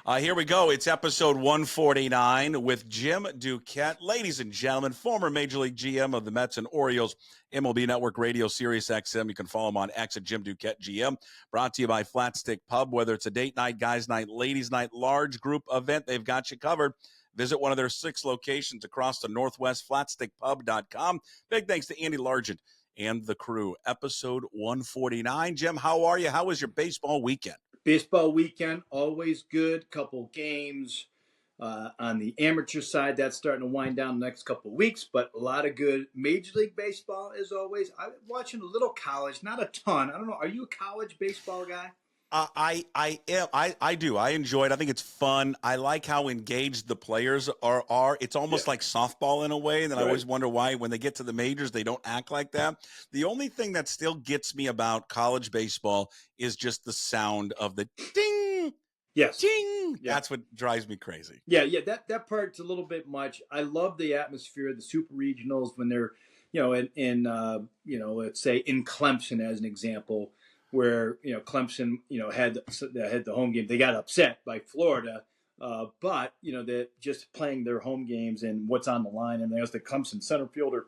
Here we go. It's episode 149 with Jim Duquette. Ladies and gentlemen, former Major League GM of the Mets and Orioles, MLB Network Radio, Sirius XM. You can follow him on X at Jim Duquette GM. Brought to you by Flat Stick Pub. Whether it's a date night, guys night, ladies night, large group event, they've got you covered. Visit one of their 6 locations across the Northwest, flatstickpub.com. Big thanks to Andy Largent and the crew. Episode 149. Jim, how are you? How was your baseball weekend? Baseball weekend, always good. Couple games on the amateur side. That's starting to wind down the next couple of weeks, but a lot of good Major League Baseball as always. I'm watching a little college, not a ton. I don't know. Are you a college baseball guy? I am. I do. I enjoy it. I think it's fun. I like how engaged the players are. It's almost like softball in a way. And then I always wonder why when they get to the majors, they don't act like that. The only thing that still gets me about college baseball is just the sound of the ding. Yes. Ding. Yeah. That's what drives me crazy. Yeah. That part's a little bit much. I love the atmosphere, the super regionals when they're, in let's say in Clemson as an example, where Clemson had the home game. They got upset by Florida, but they're just playing their home games and what's on the line. And there's the Clemson center fielder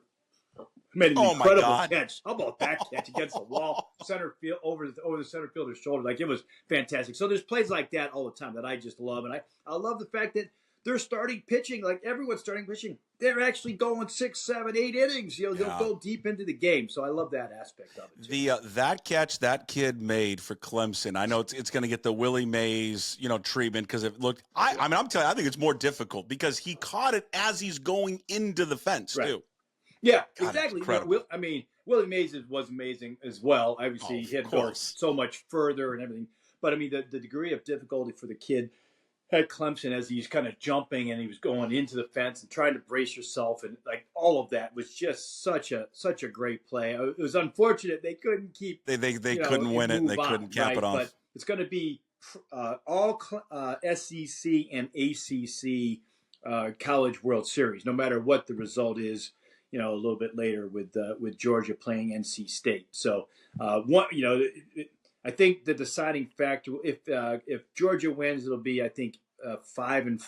made an incredible catch. How about that catch against the wall, center field over the center fielder's shoulder? Like, it was fantastic. So there's plays like that all the time that I just love, and I love the fact that they're starting pitching, like everyone's starting pitching. They're actually going 6, 7, 8 innings. They'll go deep into the game. So I love that aspect of it too. That catch that kid made for Clemson, I know it's going to get the Willie Mays treatment because it looked. I'm telling you, I think it's more difficult because he caught it as he's going into the fence too. Yeah, God, exactly. Willie Mays was amazing as well. Obviously, he had to go so much further and everything. But the degree of difficulty for the kid at Clemson as he's kind of jumping and he was going into the fence and trying to brace yourself and like all of that was just such a great play. It was unfortunate they couldn't keep they couldn't win it and they couldn't cap it off. But it's going to be all SEC and ACC College World Series, no matter what the result is. A little bit later with Georgia playing NC State. So I think the deciding factor, if Georgia wins, it'll be, I think, 5 and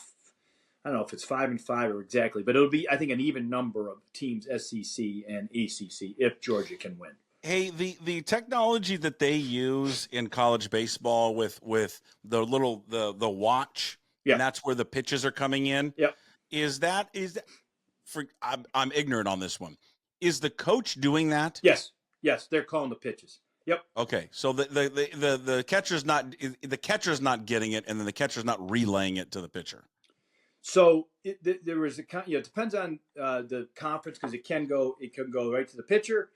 I don't know if it's 5 and 5 or exactly, but it'll be, I think, an even number of teams, SEC and ACC, if Georgia can win. Hey, the technology that they use in college baseball with the watch, and that's where the pitches are coming in. Yep. Is that I'm ignorant on this one. Is the coach doing that? Yes, they're calling the pitches. Yep. Okay, so the catcher's not getting it, and then the catcher's not relaying it to the pitcher. So there was it depends on the conference because it can go right to the pitcher,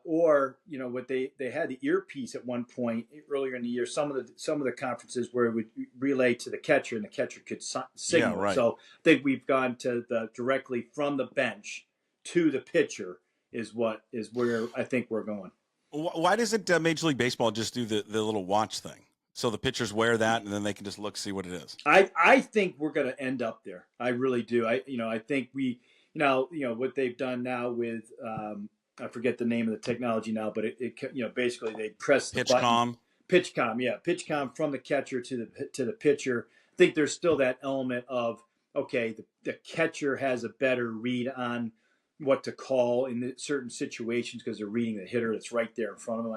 or what they had the earpiece at one point earlier in the year. Some of the conferences where it would relay to the catcher and the catcher could signal. Yeah, right. So I think we've gone to the directly from the bench to the pitcher is where I think we're going. Why doesn't Major League Baseball just do the little watch thing? So the pitchers wear that, and then they can just see what it is. I think we're going to end up there. I really do. I think we, what they've done now with, I forget the name of the technology now, but it basically they press the button. PitchCom from the catcher to the pitcher. I think there's still that element of, okay, the catcher has a better read on what to call in certain situations because they're reading the hitter that's right there in front of them.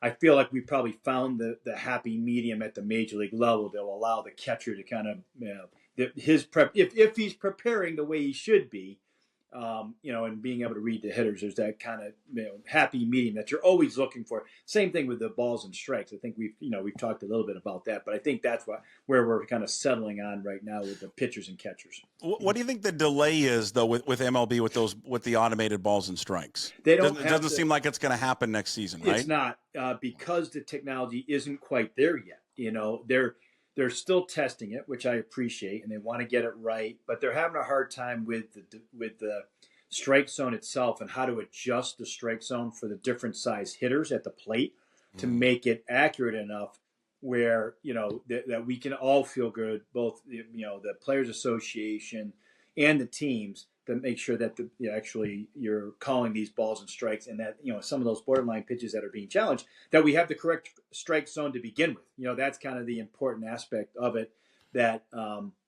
I feel like we probably found the happy medium at the major league level that will allow the catcher to kind of, his prep, if he's preparing the way he should be, and being able to read the hitters, there's that kind of happy medium that you're always looking for. Same thing with the balls and strikes. I think we've talked a little bit about that, but I think that's where we're kind of settling on right now with the pitchers and catchers. What do you think the delay is though with MLB with the automated balls and strikes? It doesn't seem like it's going to happen next season, right? It's not because the technology isn't quite there yet. They're still testing it, which I appreciate, and they want to get it right. But they're having a hard time with the strike zone itself and how to adjust the strike zone for the different size hitters at the plate to make it accurate enough where that we can all feel good, both the Players Association and the teams, to make sure that actually you're calling these balls and strikes, and that some of those borderline pitches that are being challenged, that we have the correct strike zone to begin with. That's kind of the important aspect of it that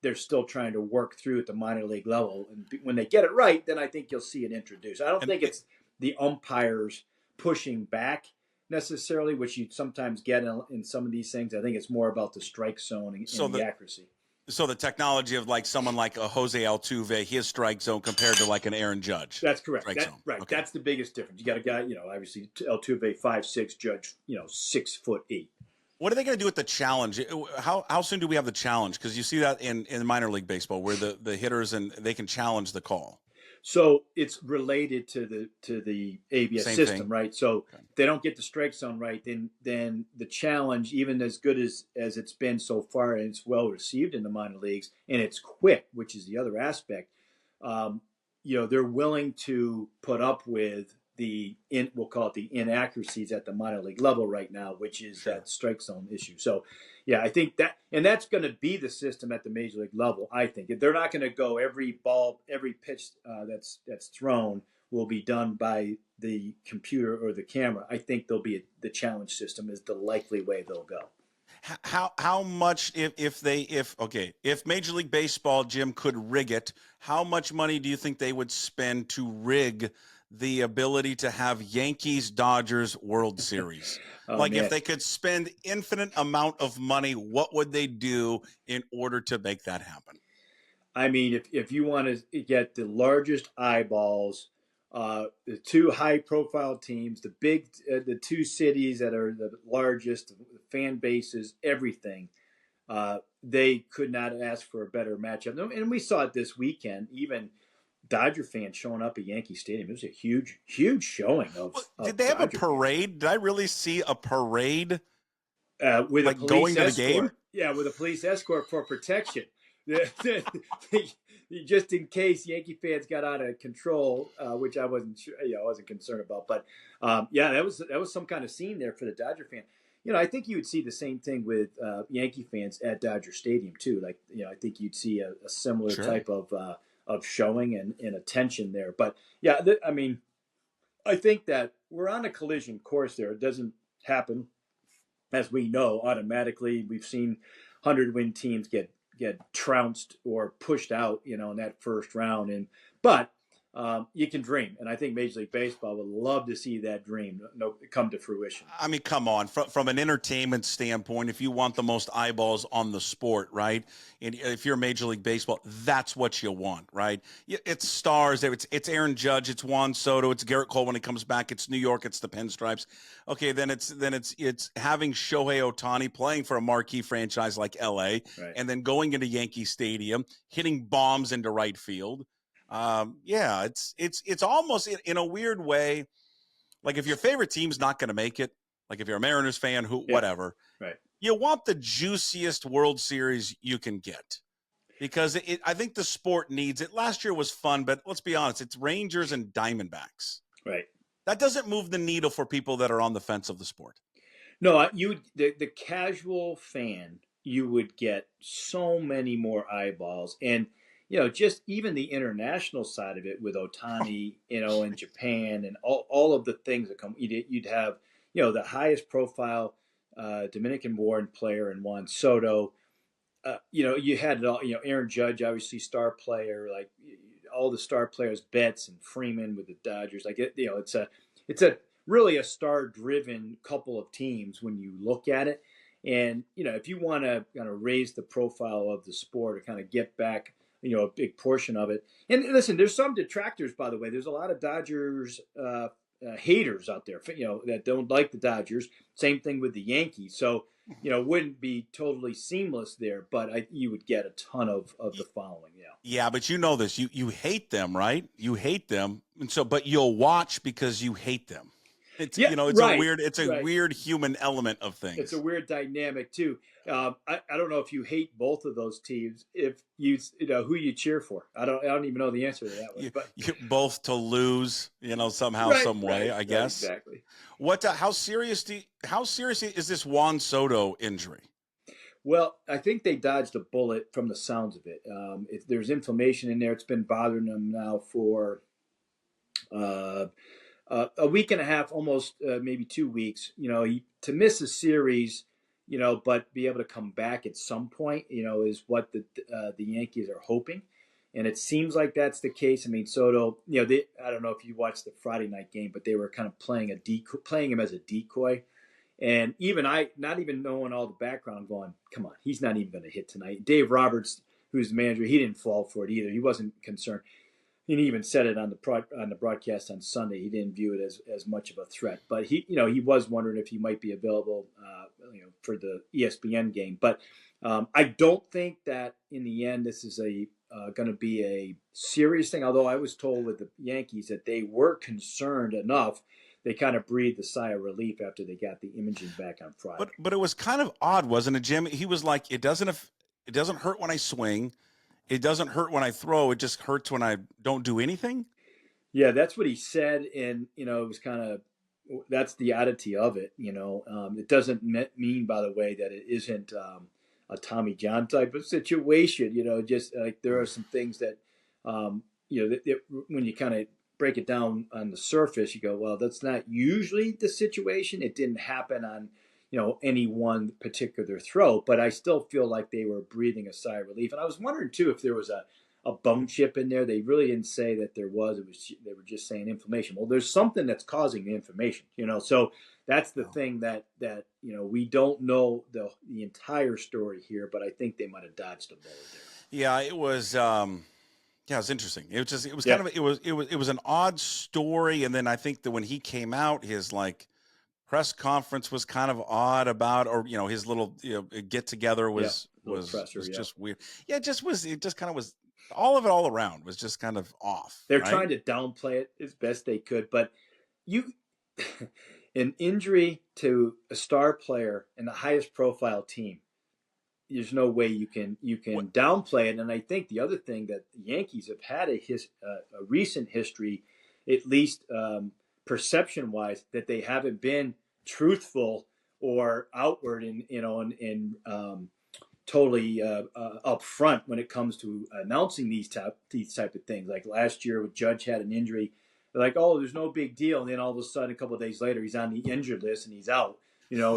they're still trying to work through at the minor league level. And when they get it right, then I think you'll see it introduced. I don't think it's the umpires pushing back necessarily, which you sometimes get in some of these things. I think it's more about the strike zone and the accuracy. So the technology of like someone like a Jose Altuve, his strike zone compared to like an Aaron Judge. That's correct. Right. Okay. That's the biggest difference. You got a guy, obviously Altuve 5'6", Judge, 6'8". What are they going to do with the challenge? How soon do we have the challenge? Because you see that in minor league baseball where the hitters and they can challenge the call. So it's related to the ABS Same system, thing. right? So if they don't get the strike zone right, then the challenge, even as good as it's been so far, and it's well received in the minor leagues, and it's quick, which is the other aspect. They're willing to put up with we'll call it the inaccuracies at the minor league level right now, which is that strike zone issue. So, yeah, I think that's going to be the system at the major league level. I think they're not going to go every pitch that's thrown will be done by the computer or the camera. I think there'll be the challenge system is the likely way they'll go. How much if Major League Baseball, Jim, could rig it, how much money do you think they would spend to rig the ability to have Yankees-Dodgers World Series? If they could spend infinite amount of money, what would they do in order to make that happen? I mean, if you want to get the largest eyeballs, the two high-profile teams, the two cities that are the largest, the fan bases, everything, they could not ask for a better matchup. And we saw it this weekend, even Dodger fans showing up at Yankee Stadium. It was a huge, huge showing of did they have a parade? Fans. Did I really see a parade? With a police going escort. To the game? Yeah, with a police escort for protection. Just in case Yankee fans got out of control, which I wasn't sure, I wasn't concerned about. But that was some kind of scene there for the Dodger fan. I think you would see the same thing with Yankee fans at Dodger Stadium too. Like, I think you'd see a similar type of showing and attention there. But yeah, I think that we're on a collision course there. It doesn't happen, as we know, automatically. We've seen 100-win teams get trounced or pushed out, in that first round. But you can dream, and I think Major League Baseball would love to see that dream come to fruition. I mean, come on, from an entertainment standpoint, if you want the most eyeballs on the sport, right? And if you're Major League Baseball, that's what you want, right? It's stars. It's Aaron Judge. It's Juan Soto. It's Garrett Cole when he comes back. It's New York. It's the Pinstripes. Okay, then it's having Shohei Ohtani playing for a marquee franchise like LA, and then going into Yankee Stadium, hitting bombs into right field. It's almost in a weird way, like if your favorite team's not going to make it, like if you're a Mariners fan, whatever, right? You want the juiciest World Series you can get, because I think the sport needs it. Last year was fun, but let's be honest, it's Rangers and Diamondbacks. Right. That doesn't move the needle for people that are on the fence of the sport. No, the casual fan, you would get so many more eyeballs. And just even the international side of it with Ohtani, in Japan and all of the things that come, you'd have, the highest profile Dominican-born player in Juan Soto. You had it all, Aaron Judge, obviously star player, like all the star players, Betts and Freeman with the Dodgers. Like it's a really a star-driven couple of teams when you look at it. And if you want to kind of raise the profile of the sport or kind of get back, a big portion of it. And listen, there's some detractors, by the way. There's a lot of Dodgers haters out there, that don't like the Dodgers. Same thing with the Yankees. So, it wouldn't be totally seamless there, but you would get a ton of the following. Yeah, but you know this. You hate them, right? You hate them, and so but you'll watch because you hate them. It's it's a weird human element of things. It's a weird dynamic too. I don't know if you hate both of those teams. If you who you cheer for, I don't even know the answer to that one. But both to lose, somehow, some way, I guess. Exactly. How serious is this Juan Soto injury? Well, I think they dodged a bullet from the sounds of it. There's inflammation in there. It's been bothering them now for uh, a week and a half, almost maybe 2 weeks. To miss a series, but be able to come back at some point, is what the Yankees are hoping, and it seems like that's the case. I mean, Soto, I don't know if you watched the Friday night game, but they were kind of playing him as a decoy. And even not even knowing all the background, going, come on, he's not even going to hit tonight. Dave Roberts, who's the manager, he didn't fall for it either. He wasn't concerned. He even said it on the broadcast on Sunday. He didn't view it as much of a threat, but he was wondering if he might be available, for the ESPN game. But I don't think that in the end this is going to be a serious thing. Although I was told with the Yankees that they were concerned enough, they kind of breathed a sigh of relief after they got the imaging back on Friday. But it was kind of odd, wasn't it, Jim? He was like, it doesn't hurt when I swing. It doesn't hurt when I throw. It just hurts when I don't do anything. Yeah, that's what he said, and it was kind of that's the oddity of it. It doesn't mean, by the way, that it isn't a Tommy John type of situation. Just like there are some things that that when you kind of break it down on the surface, you go, well, that's not usually the situation. It didn't happen on any one particular throw, but I still feel like they were breathing a sigh of relief. And I was wondering too if there was a bone chip in there. They really didn't say that there was. They were just saying inflammation. Well, there's something that's causing the inflammation, so that's the thing that we don't know the entire story here, but I think they might have dodged a bullet there. Yeah, it was. Yeah, it was interesting. It was kind of it was an odd story, and then I think that when he came out, his press conference was kind of odd about, or his little get together was just weird. Yeah, it just kind of was. All of it all around was just kind of off. They're trying to downplay it as best they could, but an injury to a star player in the highest profile team, there's no way you can downplay it. And I think the other thing that the Yankees have had a recent history, at least perception wise, that they haven't been truthful or outward in totally upfront when it comes to announcing these type of things. Like last year, with Judge had an injury, they're like, "Oh, there's no big deal," and then all of a sudden, a couple of days later, he's on the injured list and he's out.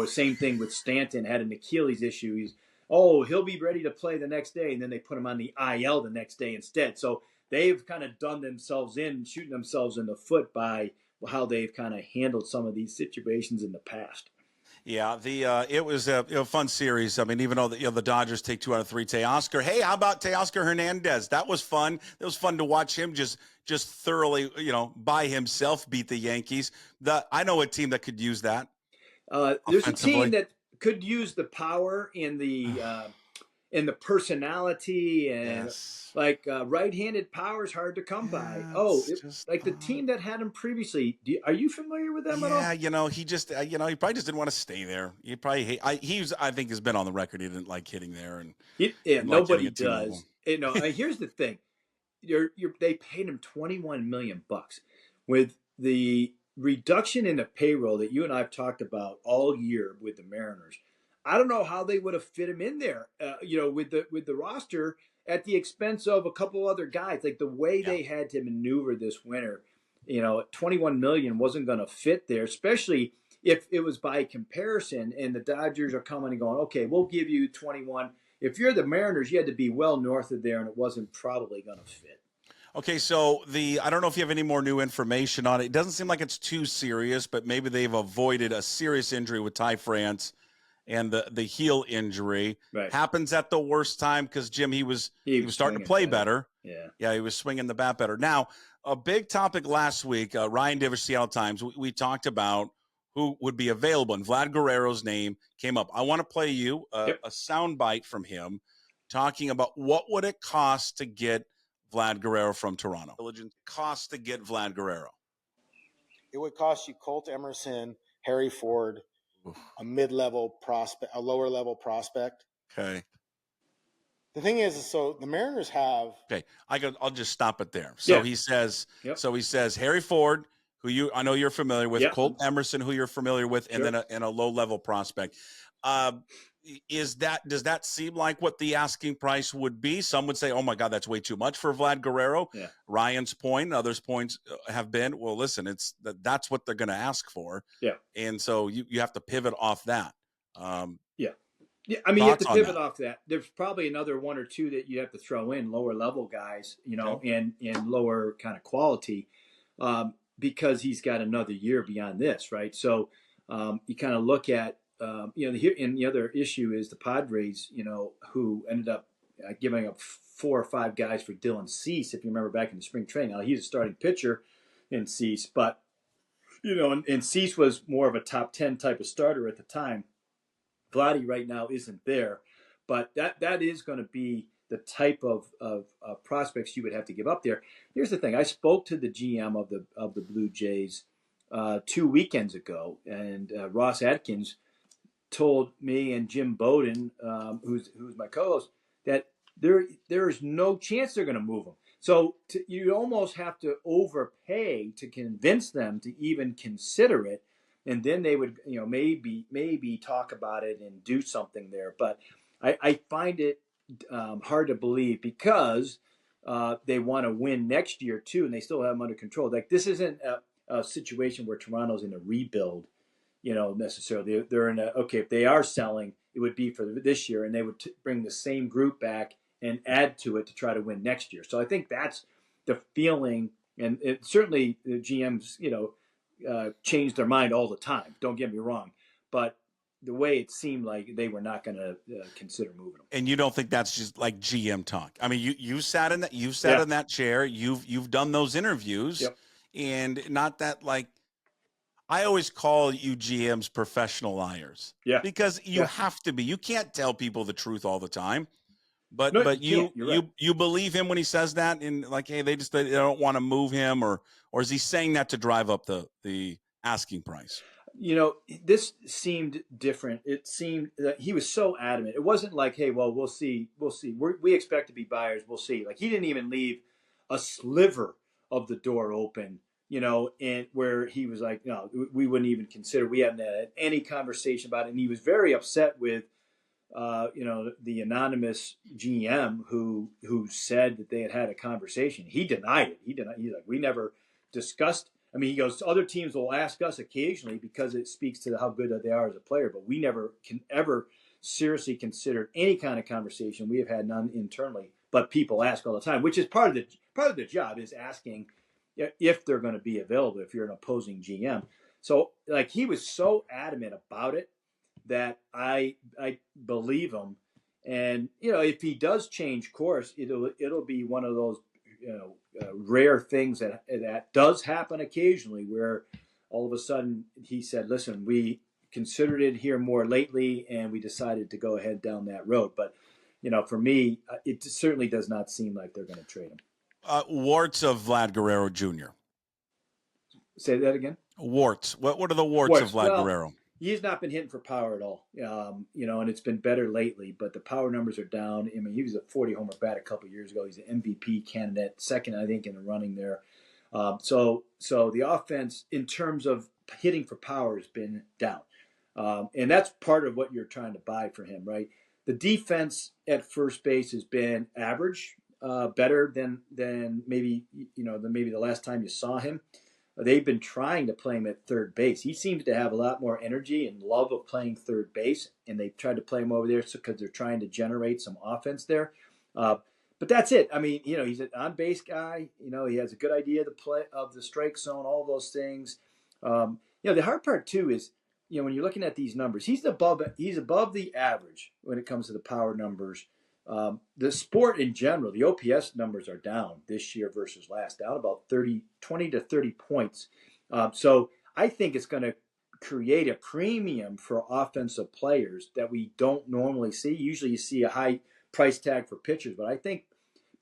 Same thing with Stanton, had an Achilles issue. He'll be ready to play the next day, and then they put him on the IL the next day instead. So they've kind of done themselves shooting themselves in the foot by how they've kind of handled some of these situations in the past. Yeah, it was a fun series. I mean, even though the Dodgers take 2 out of 3, Teoscar. Hey, how about Teoscar Hernandez? That was fun. It was fun to watch him just thoroughly, by himself beat the Yankees. I know a team that could use that. There's a team that could use the power and the personality, and right-handed power is hard to come by. The team that had him previously. Are you familiar with them at all? Yeah, he just he probably just didn't want to stay there. He probably I think has been on the record he didn't like hitting there, and nobody does. Here's the thing: they paid him $21 million with the reduction in the payroll that you and I have talked about all year with the Mariners. I don't know how they would have fit him in there, with the roster at the expense of a couple other guys. Like the way they had to maneuver this winter, $21 million wasn't going to fit there, especially if it was by comparison. And the Dodgers are coming and going, okay, we'll give you 21. If you're the Mariners, you had to be well north of there, and it wasn't probably going to fit. Okay, so I don't know if you have any more new information on it. It doesn't seem like it's too serious, but maybe they've avoided a serious injury with Ty France. And the heel injury happens at the worst time because Jim, he was starting to play better. Yeah, he was swinging the bat better. Now, a big topic last week, Ryan Divish, Seattle Times, we talked about who would be available, and Vlad Guerrero's name came up. I want to play you a soundbite from him talking about what would it cost to get Vlad Guerrero from Toronto. Cost to get Vlad Guerrero. It would cost you Colt Emerson, Harry Ford, a mid-level prospect, a lower-level prospect. Okay. The thing is, so the Mariners have. Okay, I'll just stop it there. So he says. So he says Harry Ford, who I know you're familiar with, Colt Emerson, who you're familiar with, and then a low-level prospect. does that seem like what the asking price would be? Some would say, oh my God, that's way too much for Vlad Guerrero. Yeah. Ryan's point, others' points have been, well, listen, that's what they're going to ask for. Yeah. And so you have to pivot off that. Yeah. I mean, you have to Thoughts on pivot that? off that. There's probably another one or two that you have to throw in, lower level guys, Okay. and lower kind of quality, because he's got another year beyond this, right? So you kind of look at, and the other issue is the Padres, who ended up giving up 4 or 5 guys for Dylan Cease, if you remember back in the spring training. Now, he's a starting pitcher in Cease, but, and Cease was more of a top 10 type of starter at the time. Vladdy right now isn't there, but that is going to be the type of prospects you would have to give up there. Here's the thing: I spoke to the GM of the Blue Jays 2 weekends ago, and Ross Atkins told me and Jim Bowden, who's my co-host, that there is no chance they're going to move him. So you almost have to overpay to convince them to even consider it. And then they would, maybe talk about it and do something there. But I find it hard to believe because they want to win next year too, and they still have them under control. Like, this isn't a situation where Toronto's in a rebuild, necessarily. They're in if they are selling, it would be for this year, and they would bring the same group back and add to it to try to win next year. So I think that's the feeling, and certainly the GMs, change their mind all the time. Don't get me wrong, but the way it seemed like they were not going to consider moving them. And you don't think that's just like GM talk? I mean, you sat in in that chair. You've done those interviews, Yep. And not that, like, I always call you GMs professional liars. Yeah. Because you have to be. You can't tell people the truth all the time. But No, but you believe him when he says that, and like, hey, they don't want to move him, or is he saying that to drive up the asking price? This seemed different. It seemed that he was so adamant. It wasn't like, hey, well, we'll see. We expect to be buyers. We'll see. Like, he didn't even leave a sliver of the door open, and where he was like, no, we wouldn't even consider. We haven't had any conversation about it. And he was very upset with, the anonymous GM who said that they had a conversation. He denied it. He's like, we never discussed. I mean, he goes, other teams will ask us occasionally because it speaks to how good that they are as a player, but we never can ever seriously consider any kind of conversation. We have had none internally, but people ask all the time, which is part of the job, is asking if they're going to be available if you're an opposing GM. So, like, he was so adamant about it that I believe him. And, if he does change course, it'll be one of those, rare things that does happen occasionally, where all of a sudden he said, listen, we considered it here more lately and we decided to go ahead down that road. But, for me, it certainly does not seem like they're going to trade him. Warts of Vlad Guerrero Jr. Say that again. Warts. What are the warts of Vlad Guerrero? He's not been hitting for power at all, and it's been better lately, but the power numbers are down. I mean, he was a 40 homer bat a couple of years ago. He's an MVP candidate, second, I think, in the running there. So the offense, in terms of hitting for power, has been down. And that's part of what you're trying to buy for him, right? The defense at first base has been average, better than maybe the last time you saw him. They've been trying to play him at third base. He seems to have a lot more energy and love of playing third base, and they've tried to play him over there because they're trying to generate some offense there. But that's it. I mean, he's an on-base guy. He has a good idea of the play of the strike zone, all those things. The hard part too is, when you're looking at these numbers, he's above the average when it comes to the power numbers. The sport in general, the OPS numbers are down this year versus last, down about 20 to 30 points. So I think it's going to create a premium for offensive players that we don't normally see. Usually you see a high price tag for pitchers, but I think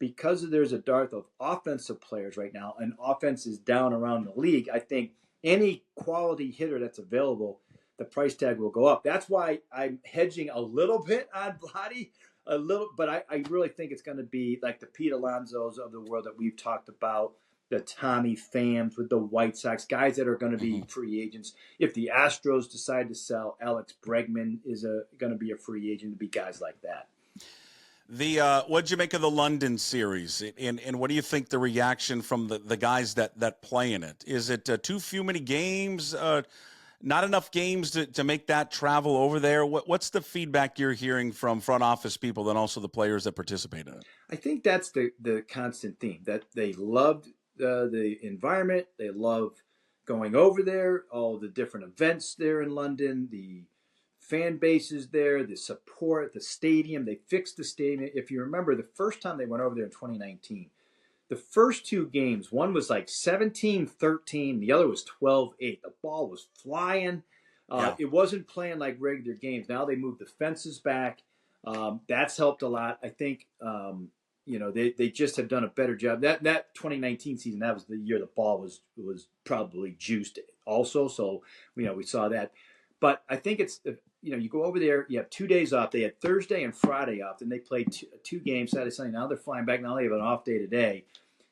because there's a dearth of offensive players right now and offense is down around the league, I think any quality hitter that's available, the price tag will go up. That's why I'm hedging a little bit on Vladdy. But I really think it's going to be like the Pete Alonsos of the world that we've talked about, the Tommy Phams with the White Sox, guys that are going to be free agents. If the Astros decide to sell, Alex Bregman is going to be a free agent. To be guys like that. What'd you make of the London series, and what do you think the reaction from the guys that play in it? Is it too many games? Not enough games to make that travel over there? What's the feedback you're hearing from front office people and also the players that participate in it? I think that's the constant theme, that they loved the environment. They love going over there, all the different events there in London, the fan bases there, the support, the stadium. They fixed the stadium. If you remember, the first time they went over there in 2019, the first two games, one was like 17-13, the other was 12-8. The ball was flying. It wasn't playing like regular games. Now they moved the fences back. That's helped a lot. I think they just have done a better job. That 2019 season, that was the year the ball was probably juiced also. So we saw that. But I think it's you go over there, you have 2 days off. They had Thursday and Friday off, and they played two games Saturday, Sunday. Now they're flying back. Now they have an off day today.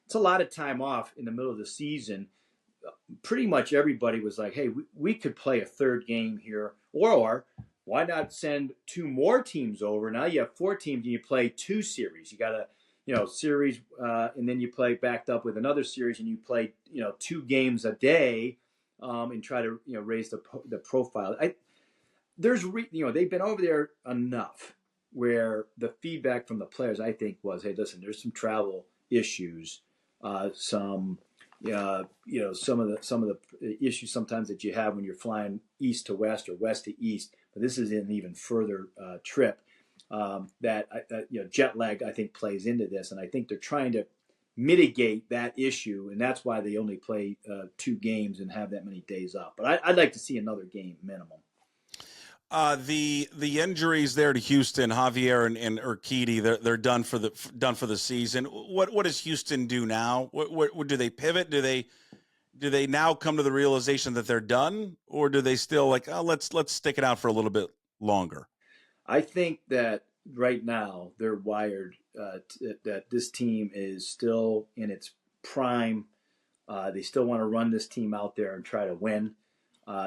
It's a lot of time off in the middle of the season. Pretty much everybody was like, hey, we could play a third game here, or why not send two more teams over? Now you have 4 teams and you play 2 series. You got a series, and then you play backed up with another series, and you play 2 games a day, and try to raise the profile. They've been over there enough where the feedback from the players, I think, was, hey, listen, there's some travel issues, some of the issues sometimes that you have when you're flying east to west or west to east. But this is an even further trip. Jet lag, I think, plays into this, and I think they're trying to mitigate that issue, and that's why they only play 2 games and have that many days off. But I'd like to see another game minimum. The injuries there to Houston, Javier and Urquidy, they're done for the season. What does Houston do now? What do they pivot? Do they now come to the realization that they're done, or do they still let's stick it out for a little bit longer? I think that right now they're wired that this team is still in its prime. They still want to run this team out there and try to win.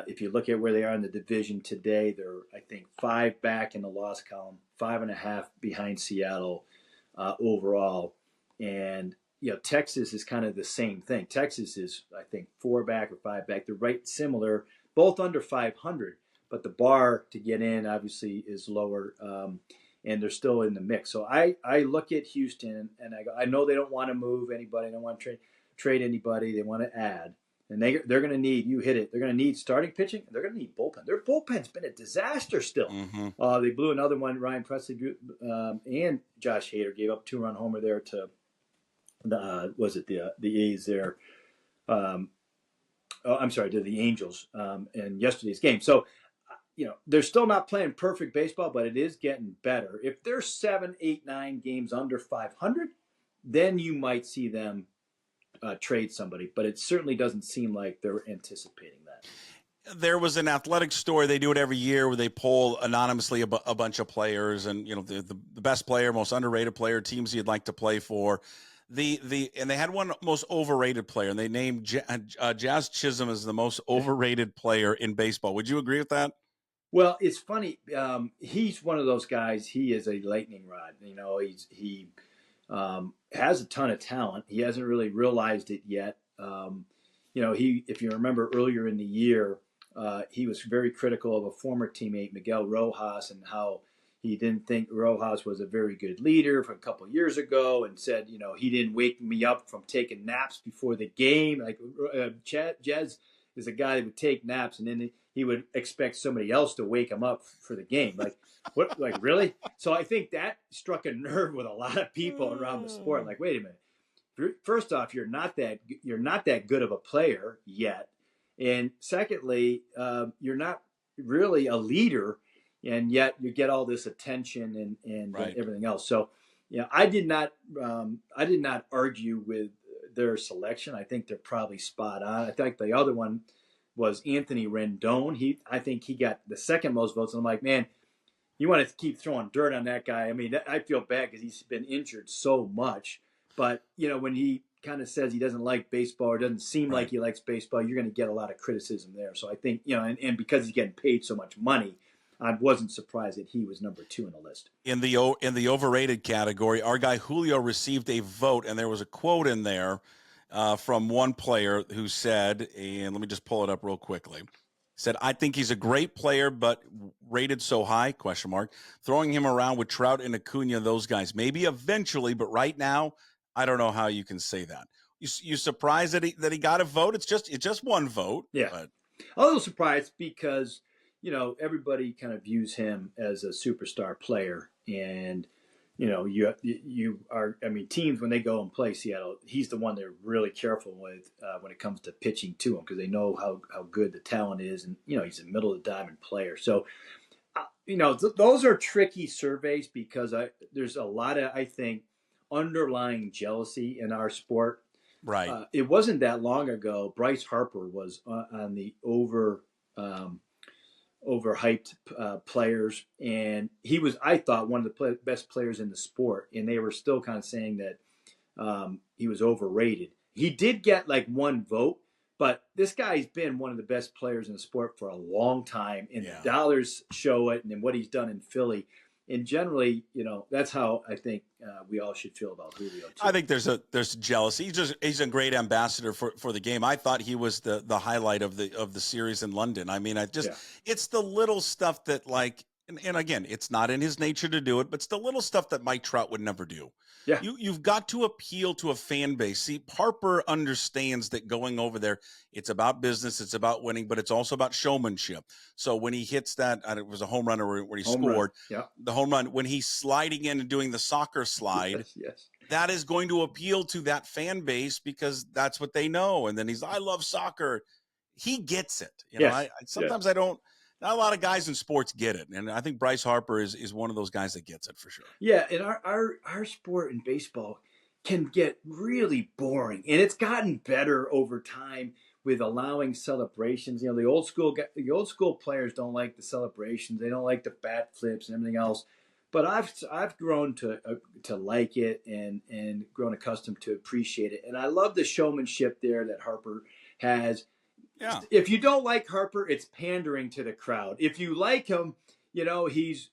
If you look at where they are in the division today, they're, I think, 5 back in the loss column, 5.5 behind Seattle overall. And, Texas is kind of the same thing. Texas is, I think, 4 back or 5 back. They're right similar, both under 500. But the bar to get in, obviously, is lower, and they're still in the mix. So I look at Houston, and I go, I know they don't want to move anybody. They don't want to trade anybody. They want to add. And they're going to need, you hit it, they're going to need starting pitching. They're going to need bullpen. Their bullpen's been a disaster still. Mm-hmm. They blew another one. Ryan Presley and Josh Hader gave up 2-run homer there to the A's there. To the Angels in yesterday's game. So, they're still not playing perfect baseball, but it is getting better. If they're 7, 8, 9 games under 500, then you might see them trade somebody, but it certainly doesn't seem like they're anticipating that. There was an athletic story. They do it every year where they poll anonymously a bunch of players, and the best player, most underrated player, teams you'd like to play for. And they had one most overrated player, and they named Jazz Chisholm as the most overrated player in baseball. Would you agree with that? Well, it's funny. He's one of those guys. He is a lightning rod. He has a ton of talent. He hasn't really realized it yet. If you remember earlier in the year, he was very critical of a former teammate, Miguel Rojas, and how he didn't think Rojas was a very good leader from a couple of years ago, and said, he didn't wake me up from taking naps before the game. Like Jez is a guy that would take naps, and then he would expect somebody else to wake him up for the game. Like, what? Like, really? So I think that struck a nerve with a lot of people around the sport. Like, wait a minute. First off, you're not that good of a player yet, and secondly, you're not really a leader, and yet you get all this attention and right. Everything else. So, I did not argue with their selection. I think they're probably spot on. I think the other one was Anthony Rendon. I think he got the second most votes. And I'm like, man, you want to keep throwing dirt on that guy. I mean, I feel bad because he's been injured so much. But, when he kind of says he doesn't like baseball or doesn't seem like he likes baseball, you're going to get a lot of criticism there. So I think, and because he's getting paid so much money, I wasn't surprised that he was number 2 on the list. In the overrated category, our guy Julio received a vote, and there was a quote in there from one player who said, and let me just pull it up real quickly. Said, I think he's a great player, but rated so high, ? Throwing him around with Trout and Acuna, those guys, maybe eventually, but right now, I don't know how you can say that. You surprised that he got a vote? It's just one vote. Yeah. But. A little surprised because, everybody kind of views him as a superstar player. And, you are, teams, when they go and play Seattle, he's the one they're really careful with when it comes to pitching to him because they know how good the talent is. And, he's a middle of the diamond player. So, those are tricky surveys because there's a lot of, I think, underlying jealousy in our sport. Right. It wasn't that long ago. Bryce Harper was on the overhyped players, and he was, I thought, one of the best players in the sport. And they were still kind of saying that he was overrated. He did get like 1 vote, but this guy's been one of the best players in the sport for a long time, and the dollars show it. And then what he's done in Philly. And generally, that's how I think we all should feel about Julio, too. I think there's jealousy. He's a great ambassador for the game. I thought he was the highlight of the series in London. It's the little stuff that, like, and again, it's not in his nature to do it, but it's the little stuff that Mike Trout would never do. Yeah. You've got to appeal to a fan base. See, Harper understands that going over there, it's about business, it's about winning, but it's also about showmanship. So when he hits that, it was a home run or when he scored, the home run, when he's sliding in and doing the soccer slide, yes. That is going to appeal to that fan base because that's what they know. And then I love soccer. He gets it. Sometimes I don't. Not a lot of guys in sports get it, and I think Bryce Harper is one of those guys that gets it for sure. Yeah, and our sport in baseball can get really boring, and it's gotten better over time with allowing celebrations. The old school players don't like the celebrations; they don't like the bat flips and everything else. But I've grown to like it and grown accustomed to appreciate it, and I love the showmanship there that Harper has. Yeah. If you don't like Harper, it's pandering to the crowd. If you like him, he's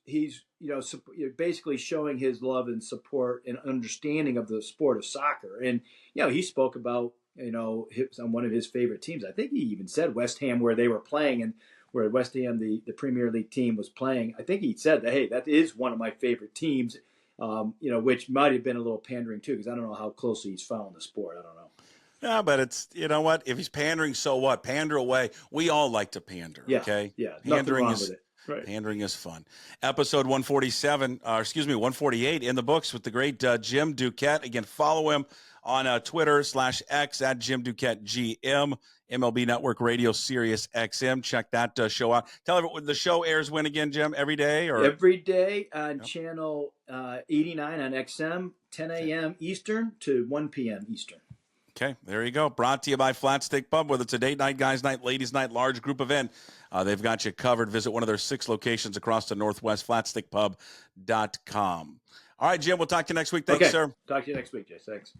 basically showing his love and support and understanding of the sport of soccer. And he spoke about on one of his favorite teams. I think he even said West Ham, where they were playing, and where West Ham, the Premier League team, was playing. I think he said that, hey, that is one of my favorite teams. Which might have been a little pandering too, because I don't know how closely he's following the sport. I don't know. Yeah, but it's, what? If he's pandering, so what? Pander away. We all like to pander, okay? Yeah, pandering nothing wrong with it. Right. Pandering is fun. Episode 148 in the books with the great Jim Duquette. Again, follow him on Twitter /X at Jim Duquette GM, MLB Network Radio Sirius XM. Check that show out. Tell everyone, the show airs when again, Jim? Every day? Every day on channel 89 on XM, 10 a.m. Eastern to 1 p.m. Eastern. Okay, there you go. Brought to you by Flat Stick Pub, whether it's a date night, guys night, ladies night, large group event. They've got you covered. Visit one of their 6 locations across the Northwest, flatstickpub.com. All right, Jim, we'll talk to you next week. Thanks, sir. Talk to you next week, Jay. Thanks.